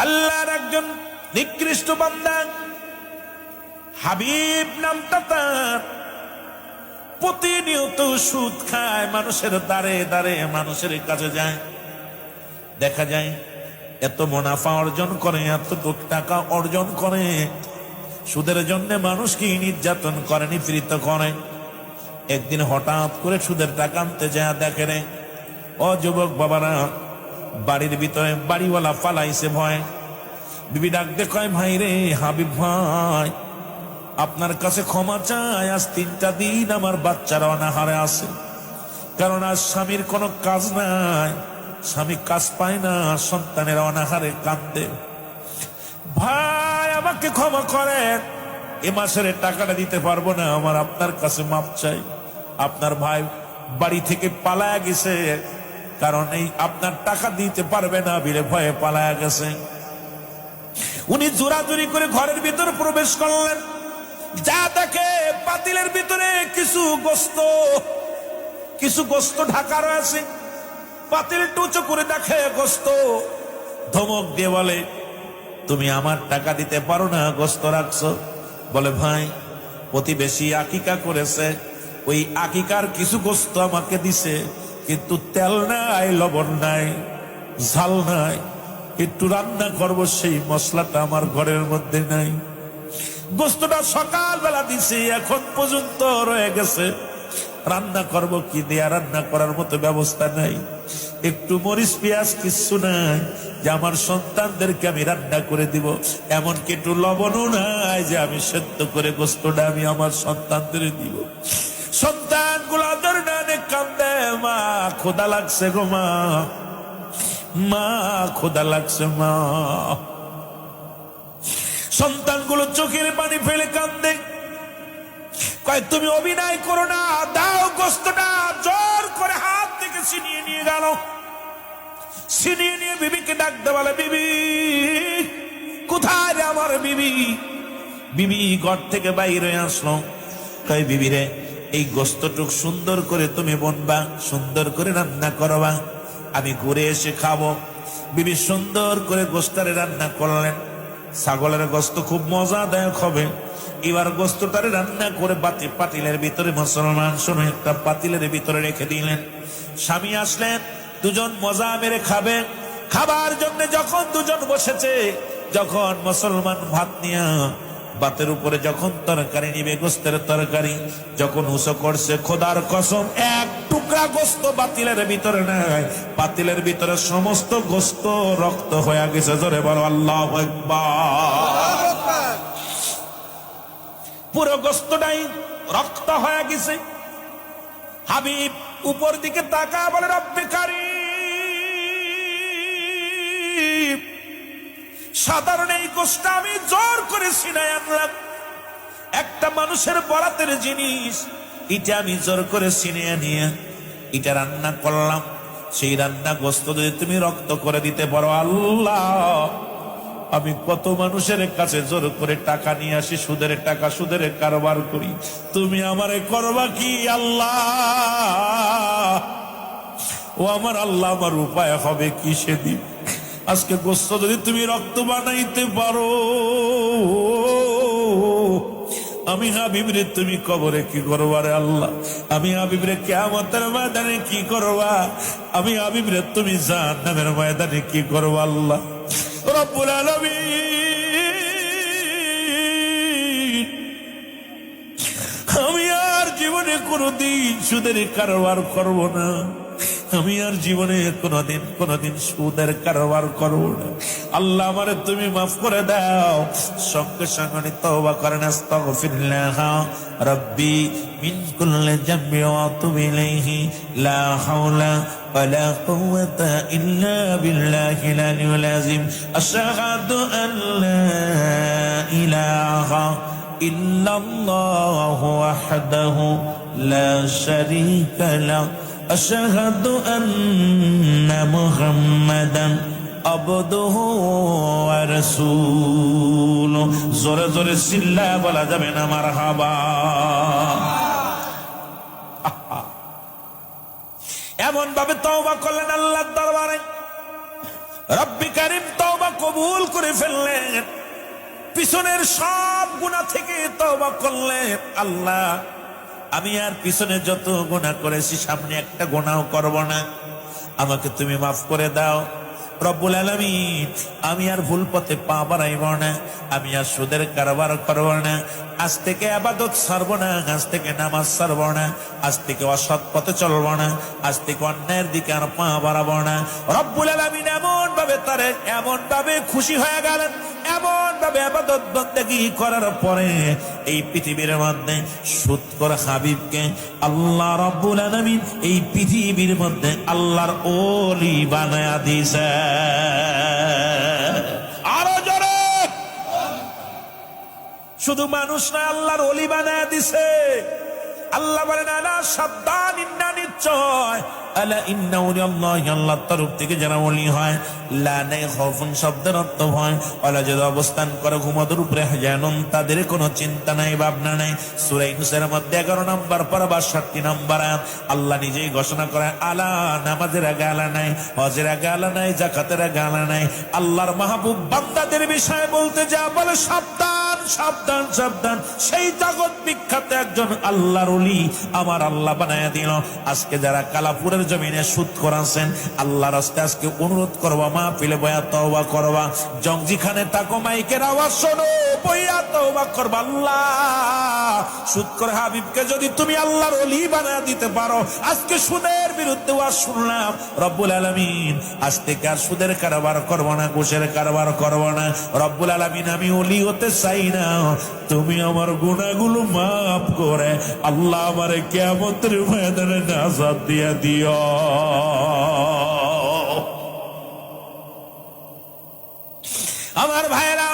আল্লাহর একজন নিকৃষ্ট বান্দা, হাবিব নামটা তার, প্রতিনিয়ত সুদ খায়, মানুষের দ্বারে দ্বারে মানুষের কাছে যায়, দেখা যায় এত মুনাফা অর্জন করে, এত টাকা অর্জন করে, সুদের জন্য মানুষকে নির্যাতন করে, নিপীড়িত করে। একদিন হঠাৎ করে সুদের টাকা আনতে যায়, দেখে রে ও যুবক বাবারা, বাড়ির ভিতরে বাড়িওয়ালা পালাইছে ভয়। বিবি ডাক দেখায়, ভাই রে হাবিব ভাই, আপনার কাছে ক্ষমা চাই, আজ 3টা দিন আমার বাচ্চারা অনাহারে আছে, কারণ আজ স্বামীর কোনো কাজ নাই, স্বামী কাজ পায় না, সন্তানের অনাহারে কাঁদে। ভাই আমাকে ক্ষমা করে, এ মাসের টাকাটা দিতে পারবো না, আমার আপনার কাছে মাপ চাই। আপনার ভাই বাড়ি থেকে পালায়া গেছে, কারণ এই আপনার টাকা দিতে পারবে না বিলে ভয়ে পালায়া গেছে। উনি জোরাজুরি করে ঘরের ভিতরে প্রবেশ করলেন, যা দেখে পাতিলের ভিতরে কিছু গোস্ত ঢাকা রয়েছে। পাতিল টুচো করে দেখে গোস্ত, ধমক দিয়ে বলে, তুমি আমার টাকা দিতে পারো না, গোস্ত রাখছো। বলে, ভাই প্রতিবেশী আকিকা করেছে, ওই আকিকার কিছু গোস্ত আমাকে দিছে, কিন্তু তেল নাই, লবণ নাই, ঝাল নাই, একটু রান্না করবো সেই মশলাটা আমার ঘরের মধ্যে নাই। গোস্তটা সকালবেলা দিছে, এখন পর্যন্ত রয়ে গেছে, রান্না করব কি দিয়া, রান্না করার মতো ব্যবস্থা নাই, একটু মরিচ পেঁয়াজ কিচ্ছু নাই যে আমার সন্তানদেরকে আমি রান্না করে দিব, এমনকি একটু লবণও নাই যে আমি সেদ্ধ করে গোস্তটা আমি আমার সন্তানদের দিব। সন্তানগুলো ধরে কান্দে, মা খোদা লাগছে গো, মা খোদা লাগছে মা। সন্তানগুলো চোখের পানি ফেলে কান্দে, কয় তুমি অভিনয় করো না, দাও গোস্তটা। জোর করে হাত থেকে ছিনিয়ে নিয়ে গেল, ছিনিয়ে নিয়ে বিবিকে ডাকতে বলে, বিবি কোথায় রে আমার বিবি? বিবি ঘর থেকে বাইরে আসলো, কয় বিবি রে, এই গোস্তটুক সুন্দর করে তুমি বনবা, সুন্দর করে রান্না করবা, আমি ঘুরে এসে খাবো। বিবি সুন্দর করে গোস্তারে রান্না করলেন, ছাগলের গোস্ত খুব মজাদায়ক হবে। এবার গোস্তটারে রান্না করে পাতিলের ভিতরে, মুসলমান শোনো, একটা পাতিলের ভিতরে রেখে দিলেন। স্বামী আসলেন, দুজন মজা মেরে খাবে। খাবার জন্য যখন দুজন বসেছে, যখন মুসলমান ভাত নিয়ে ভাতের উপরে যখন তরকারি নিবে, গোস্তের তরকারি যখন উঁচু করছে, খোদার কসম এক টুকরা গোস্ত পাতিলের ভিতরে নাই, পাতিলের ভিতরে সমস্ত গোস্ত রক্ত হয়ে গেছে। জোরে বলো আল্লাহু আকবার। পুরো গোস্তটাই রক্ত হয়ে গেছে। হাবিব উপর দিকে তাকা বলে, রব্বে কারীম, সাধারণ এই গোস্ত আমি জোর করে ছিনাই আনলাম, একটা মানুষের বরাতের জিনিস, এটা আমি জোর করে ছিনিয়ে নিয়ে এটা রান্না করলাম। সেই রান্না গোস্ত যদি তুমি রক্ত করে দিতে পারো, আল্লাহ আমি কত মানুষের কাছে জোর করে টাকা নিয়ে আসি, সুদের টাকা, সুদের কারবার করি, তুমি আমারে করবা কি আল্লাহ? ও আমার আল্লাহ, আমার উপায় হবে কি সেদিন? আজকে গোস্ত যদি তুমি রক্ত বানাইতে পারো, আমি হাবিবরে তুমি কবরে কি করবা রে আল্লাহ? আমি হাবিবরে কিয়ামতের ময়দানে কি করবা? আমি হাবিবরে তুমি জাহান্নামের ময়দানে কি করবা আল্লাহ রব্বুল আলামিন? আমি আর জীবনে কোনদিন সুদের কারবার করব না, আমি আর জীবনে কোনদিন সুদের কারবার করব না। আল্লাহ আমারে তুমি মাফ করে দাও। সঙ্গে সঙ্গে তওবা করেন, আস্তাগফিরুল্লাহ রাব্বি মিন কুল্লি যামবি ওয়া আতুবু ইলাইহি, লা হাওলা ওয়ালা কুওয়াতা ইল্লা বিল্লাহিল আলিয়্যিল আযীম। আশহাদু আন লা ইলাহা ইল্লাল্লাহু ওয়াহদাহু লা শারীকা লাহু, আশহাদু আন্না মুহাম্মাদান আবদুহু ওয়া রাসূলুহু। জোরে জোরে চিল্লায়া বলা যাবে না মারহাবা? এমন ভাবে তওবা করলেন আল্লাহর দরবারে। রব্বি কারীম তওবা কবুল করে ফেললেন, পিছনের সব গুনাহ থেকে তওবা করলেন। আল্লাহ, আমি আর পিছনে যত গুনাহ করেছি সামনে একটা গুনাহও করব না, আমাকে তুমি মাফ করে দাও। রব্বুল আলামিন, আমি আর ভুল পথে পা বাড়াইব না, আমি আর সুদের কারবার করব না, আজ থেকে ইবাদত ছাড়ব না, আজ থেকে নামাজ ছাড়ব না, আজ থেকে অসৎ পথে চলব না, আজ থেকে অন্যায়ের দিকে আর পা বাড়াবো না। রব্বুল আলামিন এমন ভাবে খুশি হয়ে গেলেন, এমন ভাবে ইবাদত বন্দেগী করার পরে এই পৃথিবীর মধ্যে সুদখোর হাবিবকে আল্লাহ রব্বুল আলামিন এই পৃথিবীর মধ্যে আল্লাহর ওলি বানায়া দিয়েছে। আরো জোরে, শুধু মানুষ না, আল্লাহর ওলি বানায়া দিছে। আল্লাহ বলেন, আলা সাবধান, ইন্না নিশ্চয়, আলা ইন্না ওলিয়াল্লাহি, আল্লাহর তরফ থেকে যারা ওলি হয়, লা নাই খাউফুন শব্দের অর্থ হয় ওলা, যারা অবস্থান করে ঘুমদের উপরে হাজানুন, তাদের কোনো চিন্তা নাই, ভাবনা নাই। সূরা ইউনূসের মধ্যে 11 নম্বর পারা 60 নম্বর আয়াত আল্লাহ নিজেই ঘোষণা করেন, আলা, নামাজের আগে আলা নাই, হজের আগে আলা নাই, যাকাতের আগে আলা নাই। আল্লাহর মাহবুব বান্দাদের বিষয়ে বলতে যা বলে, সাবধান সাবধান সাবধান, সেই জগৎ বিখ্যাত একজন আল্লাহর ওলি আমার আল্লাহ বানায়া দিল। আজকে যারা কালাপুরের জমিনে সুদ করাছেন, আল্লাহর রাস্তায় আজকে অনুরোধ করবা, মাহফিলে বয়া তওবা করবা, জঙ্গিখানে তাকো, মাইকের আওয়াজ শোনো, বইয়া তওবা করবা। আল্লাহ, সুদখোর হাবিবকে যদি তুমি আল্লাহর ওলি বানায়া দিতে পারো, আজকে সুদের বিরুদ্ধে ওয়াজ শুনলাম, রব্বুল আলামিন আজ থেকে আর সুদের কারবার করব না, ঘুষের কারবার করব না। রব্বুল আলামিন, আমি ওলি হতে চাই না, তুমি আমার গুনাহগুলো মাফ করে আল্লাহ আমারে কিয়ামতের ময়দানে নাজাত দিয়া দিও। আমার ভাইরা